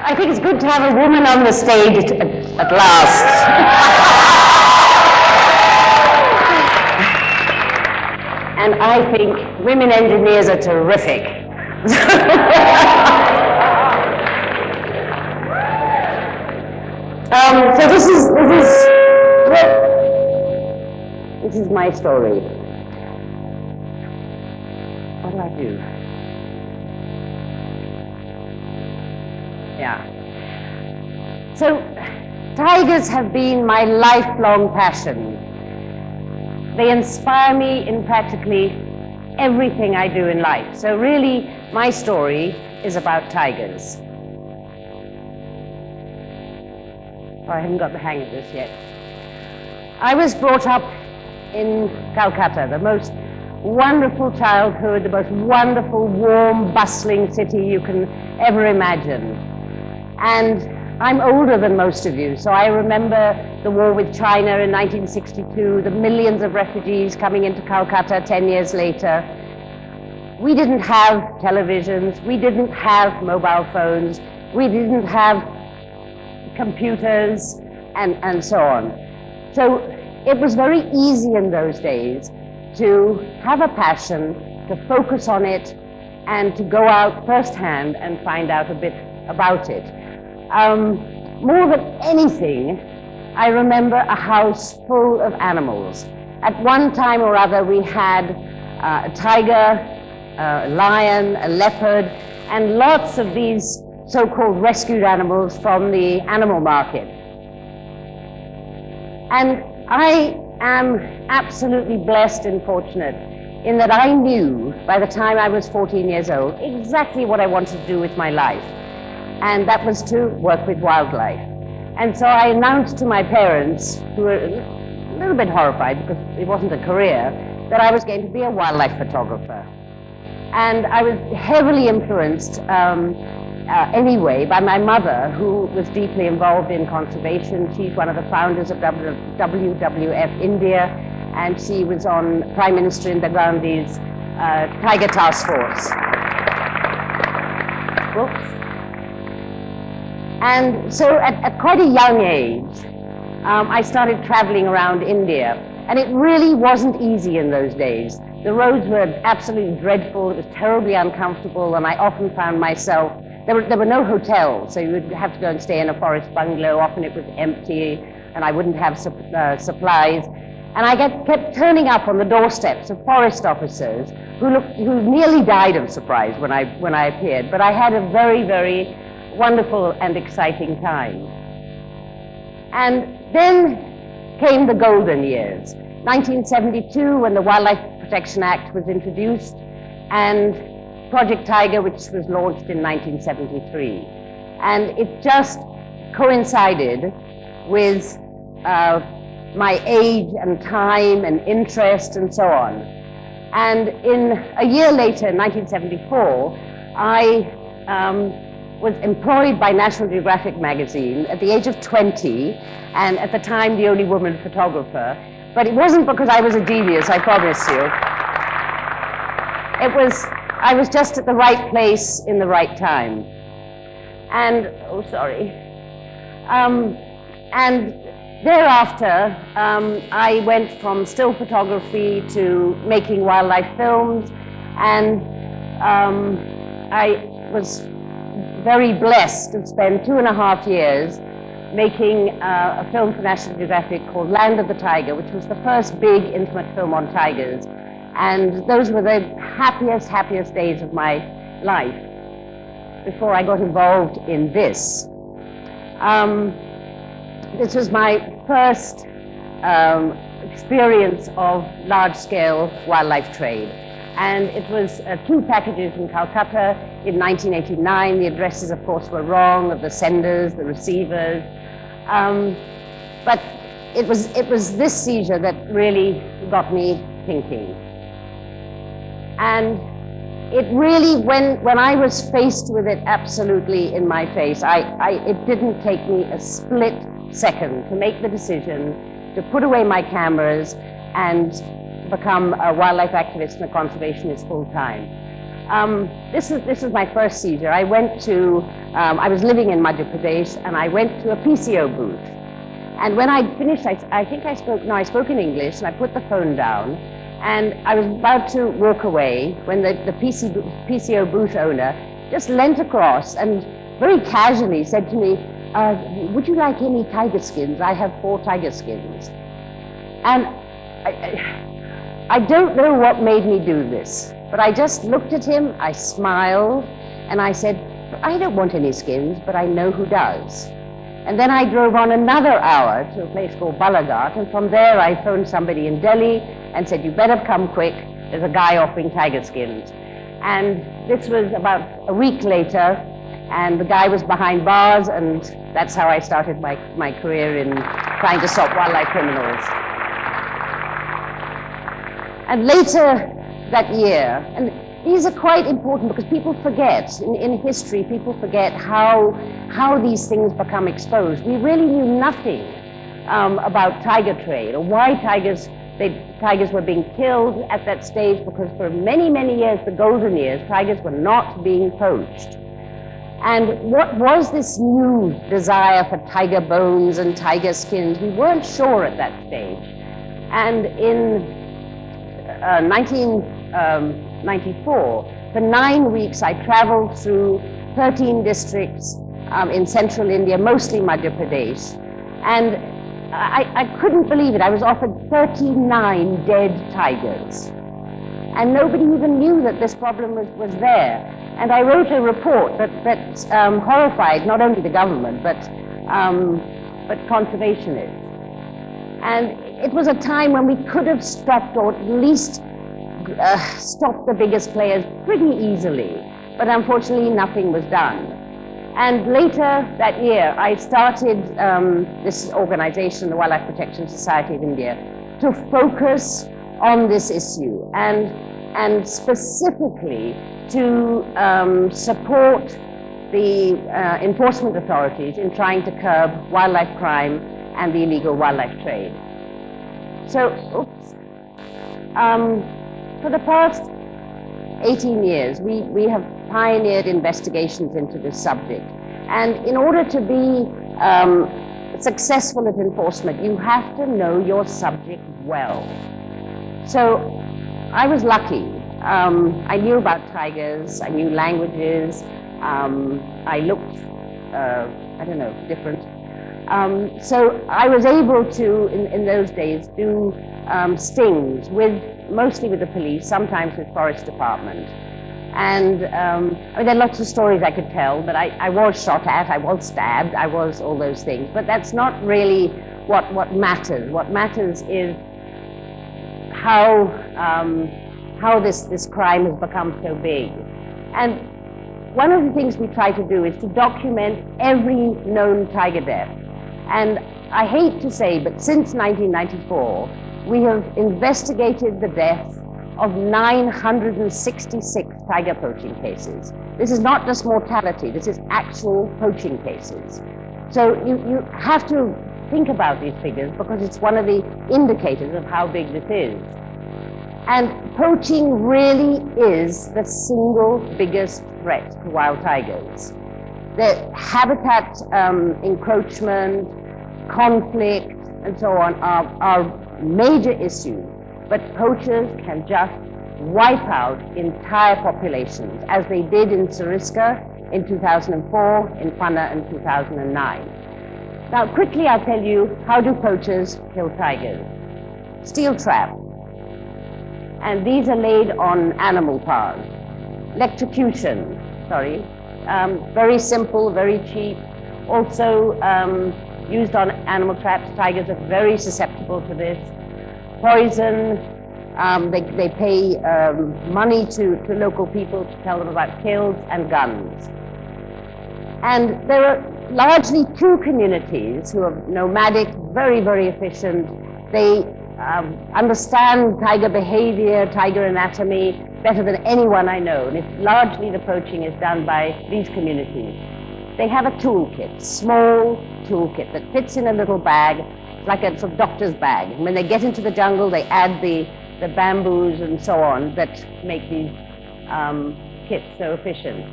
I think it's good to have a woman on the stage at last. And I think women engineers are terrific. So this is my story. What do I do? Yeah. So, tigers have been my lifelong passion. They inspire me in practically everything I do in life. So really, my story is about tigers. Oh, I haven't got the hang of this yet. I was brought up in Kolkata, the most wonderful childhood, the most wonderful, warm, bustling city you can ever imagine. And I'm older than most of you, so I remember the war with China in 1962, the millions of refugees coming into Calcutta 10 years later. We didn't have televisions, we didn't have mobile phones, we didn't have computers, and so on. So it was very easy in those days to have a passion, to focus on it, and to go out firsthand and find out a bit about it. More than anything, I remember a house full of animals. At one time or other, we had a tiger, a lion, a leopard, and lots of these so-called rescued animals from the animal market. And I am absolutely blessed and fortunate in that I knew, by the time I was 14 years old, exactly what I wanted to do with my life. And that was to work with wildlife. And so I announced to my parents, who were a little bit horrified because it wasn't a career, that I was going to be a wildlife photographer. And I was heavily influenced anyway by my mother, who was deeply involved in conservation. She's one of the founders of WWF India, and she was on Prime Minister Indira Gandhi's Tiger Task Force. Whoops. And so at quite a young age, I started traveling around India. And it really wasn't easy in those days. The roads were absolutely dreadful. It was terribly uncomfortable. And I often found myself, there were no hotels. So you would have to go and stay in a forest bungalow. Often it was empty, and I wouldn't have supplies. And I kept turning up on the doorsteps of forest officers who nearly died of surprise when I appeared. But I had a very, very wonderful and exciting time. And then came the golden years. 1972, when the Wildlife Protection Act was introduced, and Project Tiger, which was launched in 1973. And it just coincided with my age and time and interest and so on. And a year later, in 1974, I was employed by National Geographic magazine at the age of 20, and at the time the only woman photographer. But it wasn't because I was a genius, I promise you. I was just at the right place in the right time. And, oh, sorry. And thereafter, I went from still photography to making wildlife films, and I was very blessed to spend 2.5 years making a film for National Geographic called Land of the Tiger, which was the first big intimate film on tigers. And those were the happiest days of my life before I got involved in this. This was my first experience of large-scale wildlife trade. And it was 2 packages in Calcutta in 1989. The addresses, of course, were wrong, of the senders, the receivers. But it was this seizure that really got me thinking. And it really, when I was faced with it absolutely in my face, it didn't take me a split second to make the decision to put away my cameras and become a wildlife activist and a conservationist full-time. This is my first seizure. I was living in Madhya Pradesh, and I went to a PCO booth. And when I'd finished, I spoke in English, and I put the phone down, and I was about to walk away when the PCO booth owner just leant across and very casually said to me, would you like any tiger skins? I have 4 tiger skins. And I don't know what made me do this, but I just looked at him, I smiled, and I said, I don't want any skins, but I know who does. And then I drove on another hour to a place called Balaghat, and from there I phoned somebody in Delhi and said, you better come quick, there's a guy offering tiger skins. And this was about a week later, and the guy was behind bars, and that's how I started my career in trying to stop wildlife criminals. And later that year, and these are quite important because people forget, in history, people forget how these things become exposed. We really knew nothing about tiger trade, or why tigers were being killed at that stage, because for many, many years, the golden years, tigers were not being poached. And what was this new desire for tiger bones and tiger skins? We weren't sure at that stage. And in 1994, for 9 weeks, I traveled through 13 districts in central India, mostly Madhya Pradesh. And I couldn't believe it. I was offered 39 dead tigers. And nobody even knew that this problem was there. And I wrote a report that horrified not only the government, but conservationists. And it was a time when we could have stopped, or at least stopped the biggest players pretty easily. But unfortunately, nothing was done. And later that year, I started this organization, the Wildlife Protection Society of India, to focus on this issue, and specifically to support the enforcement authorities in trying to curb wildlife crime and the illegal wildlife trade. So, for the past 18 years, we have pioneered investigations into this subject. And in order to be successful at enforcement, you have to know your subject well. So I was lucky. I knew about tigers, I knew languages, I looked, different. So I was able to, in those days, do stings mostly with the police, sometimes with forest department. And there are lots of stories I could tell, but I was shot at, I was stabbed, I was all those things. But that's not really what matters. What matters is how this crime has become so big. And one of the things we try to do is to document every known tiger death. And I hate to say, but since 1994, we have investigated the deaths of 966 tiger poaching cases. This is not just mortality, this is actual poaching cases. So you have to think about these figures because it's one of the indicators of how big this is. And poaching really is the single biggest threat to wild tigers. The habitat encroachment, conflict, and so on are major issues, but poachers can just wipe out entire populations, as they did in Sariska in 2004, in Panna in 2009. Now, quickly I'll tell you, how do poachers kill tigers? Steel trap. And these are laid on animal parts. Electrocution, very simple, very cheap. Also used on animal traps. Tigers are very susceptible to this. Poison, they pay money to local people to tell them about kills, and guns. And there are largely two communities who are nomadic, very, very efficient. They understand tiger behavior, tiger anatomy, better than anyone I know, and it's largely the poaching is done by these communities. They have a toolkit, small toolkit that fits in a little bag, like a sort of doctor's bag. And when they get into the jungle, they add the bamboos and so on that make these kits so efficient.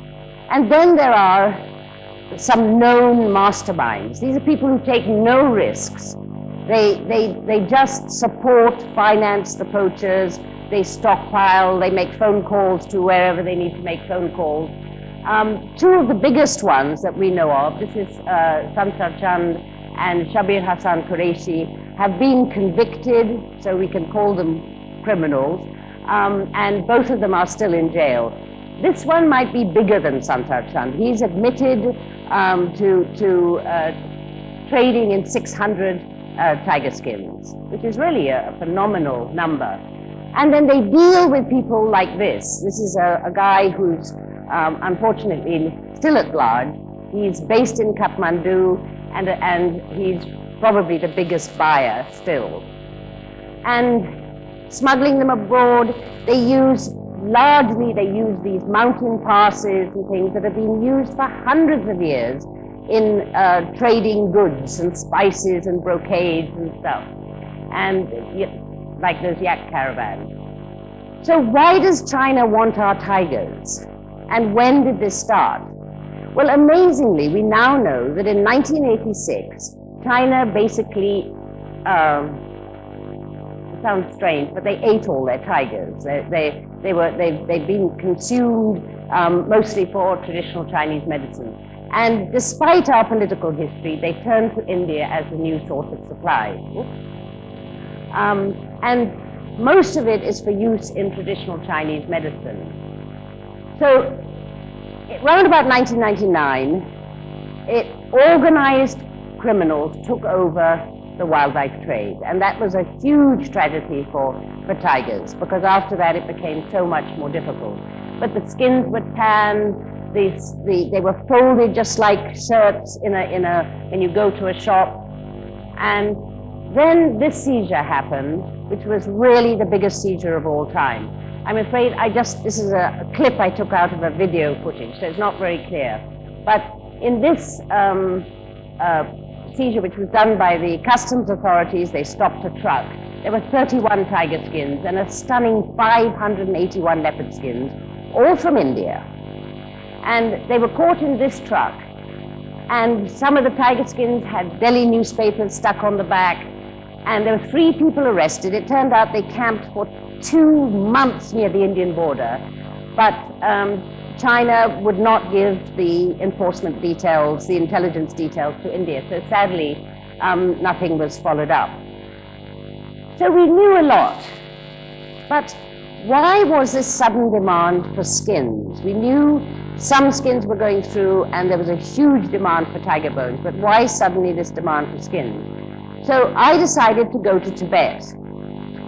And then there are some known masterminds. These are people who take no risks. They just support, finance the poachers. They stockpile, they make phone calls to wherever they need to make phone calls. Two of the biggest ones that we know of, this is Sansar Chand and Shabir Hassan Qureshi, have been convicted, so we can call them criminals, and both of them are still in jail. This one might be bigger than Sansar Chand. He's admitted to trading in 600 tiger skins, which is really a phenomenal number. And then they deal with people like this. This is a guy who's unfortunately still at large. He's based in Kathmandu, and he's probably the biggest buyer still. And smuggling them abroad, they use these mountain passes and things that have been used for hundreds of years in trading goods and spices and brocades and stuff, and like those yak caravans. So why does China want our tigers? And when did this start? Well, amazingly, we now know that in 1986, China basically, it sounds strange, but they ate all their tigers. They've been consumed mostly for traditional Chinese medicine. And despite our political history, they turned to India as a new source of supply. And most of it is for use in traditional Chinese medicine. So, around about 1999, organized criminals took over the wildlife trade, and that was a huge tragedy for tigers, because after that it became so much more difficult. But the skins were tanned, they were folded just like shirts when you go to a shop. And then this seizure happened, which was really the biggest seizure of all time. I'm afraid this is a clip I took out of a video footage, so it's not very clear. But in this seizure, which was done by the customs authorities, they stopped a truck. There were 31 tiger skins and a stunning 581 leopard skins, all from India. And they were caught in this truck. And some of the tiger skins had Delhi newspapers stuck on the back. And there were 3 people arrested. It turned out they camped for 2 months near the Indian border. But China would not give the enforcement details, the intelligence details to India. So sadly, nothing was followed up. So we knew a lot. But why was this sudden demand for skins? We knew some skins were going through and there was a huge demand for tiger bones, but why suddenly this demand for skins? So I decided to go to Tibet.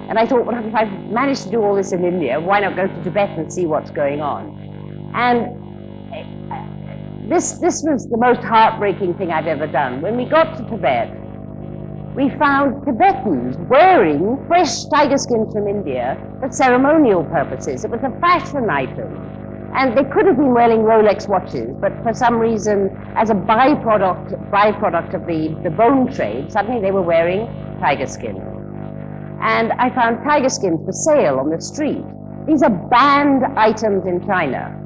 And I thought, well, if I've managed to do all this in India, why not go to Tibet and see what's going on? And this was the most heartbreaking thing I've ever done. When we got to Tibet, we found Tibetans wearing fresh tiger skins from India for ceremonial purposes. It was a fashion item. And they could have been wearing Rolex watches, but for some reason, as a byproduct of the bone trade, suddenly they were wearing tiger skins. And I found tiger skins for sale on the street. These are banned items in China,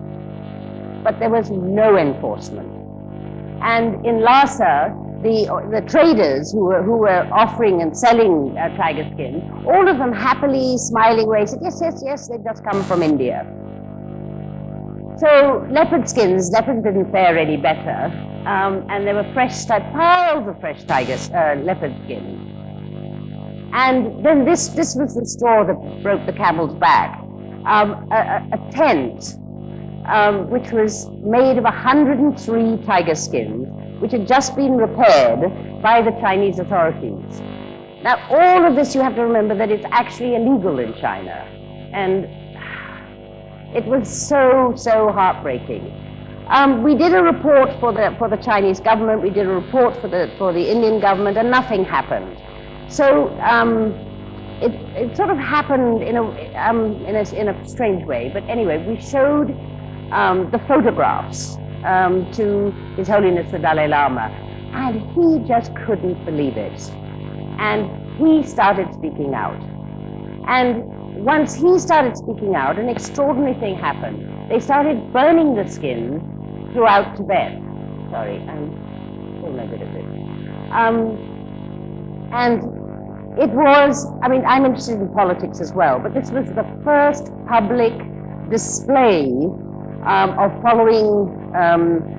but there was no enforcement. And in Lhasa, the traders who were offering and selling tiger skins, all of them happily, smiling away, said, yes, yes, yes, they've just come from India. So leopards didn't fare any better, and there were piles of fresh leopard skins. And then this was the straw that broke the camel's back. A tent, which was made of 103 tiger skins, which had just been repaired by the Chinese authorities. Now, all of this, you have to remember that it's actually illegal in China. And it was so, so heartbreaking. We did a report for the Chinese government, we did a report for the Indian government, and nothing happened. So it sort of happened in a strange way. But anyway, we showed the photographs to His Holiness the Dalai Lama, and he just couldn't believe it. And he started speaking out. And once he started speaking out, an extraordinary thing happened. They started burning the skins throughout Tibet. Sorry, I'm still no good at this. And it was, I mean, I'm interested in politics as well, but this was the first public display of following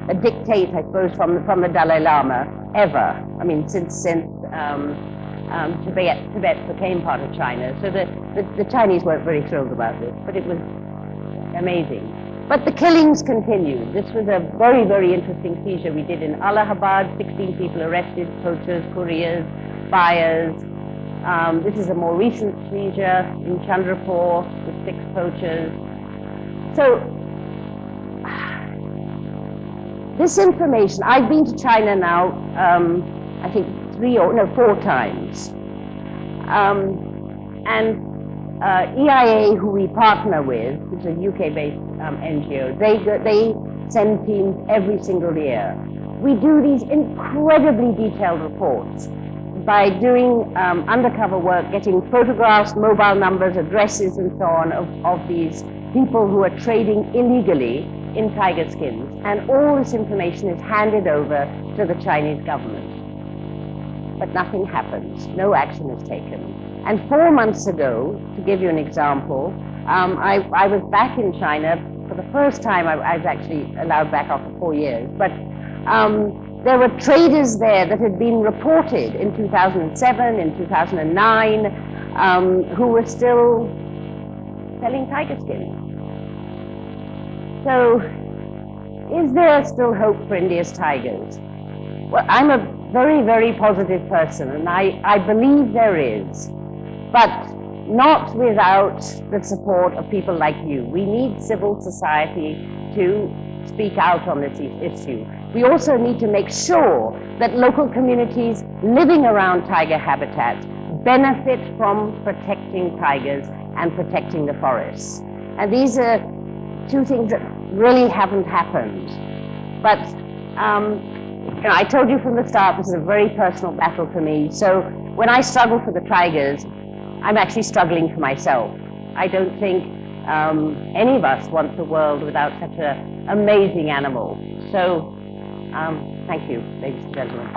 a dictate, I suppose, from the Dalai Lama ever. I mean, since Tibet became part of China. So the Chinese weren't very thrilled about this, but it was amazing. But the killings continued. This was a very, very interesting seizure we did in Allahabad. 16 people arrested, poachers, couriers, buyers. This is a more recent seizure in Chandrapur with 6 poachers. So this information, I've been to China now, I think 4 times. EIA, who we partner with, which is a UK-based NGO, they send teams every single year. We do these incredibly detailed reports by doing undercover work, getting photographs, mobile numbers, addresses, and so on of these people who are trading illegally in tiger skins. And all this information is handed over to the Chinese government. But nothing happens. No action is taken. And 4 months ago, to give you an example, I was back in China for the first time. I was actually allowed back after 4 years. But there were traders there that had been reported in 2007, in 2009, who were still selling tiger skins. So, is there still hope for India's tigers? Well, I'm a very, very positive person, and I believe there is, but not without the support of people like you. We need civil society to speak out on this issue. We also need to make sure that local communities living around tiger habitats benefit from protecting tigers and protecting the forests. And these are 2 things that really haven't happened. But I told you from the start, this is a very personal battle for me. So when I struggle for the tigers, I'm actually struggling for myself. I don't think any of us wants a world without such an amazing animal. So thank you, ladies and gentlemen.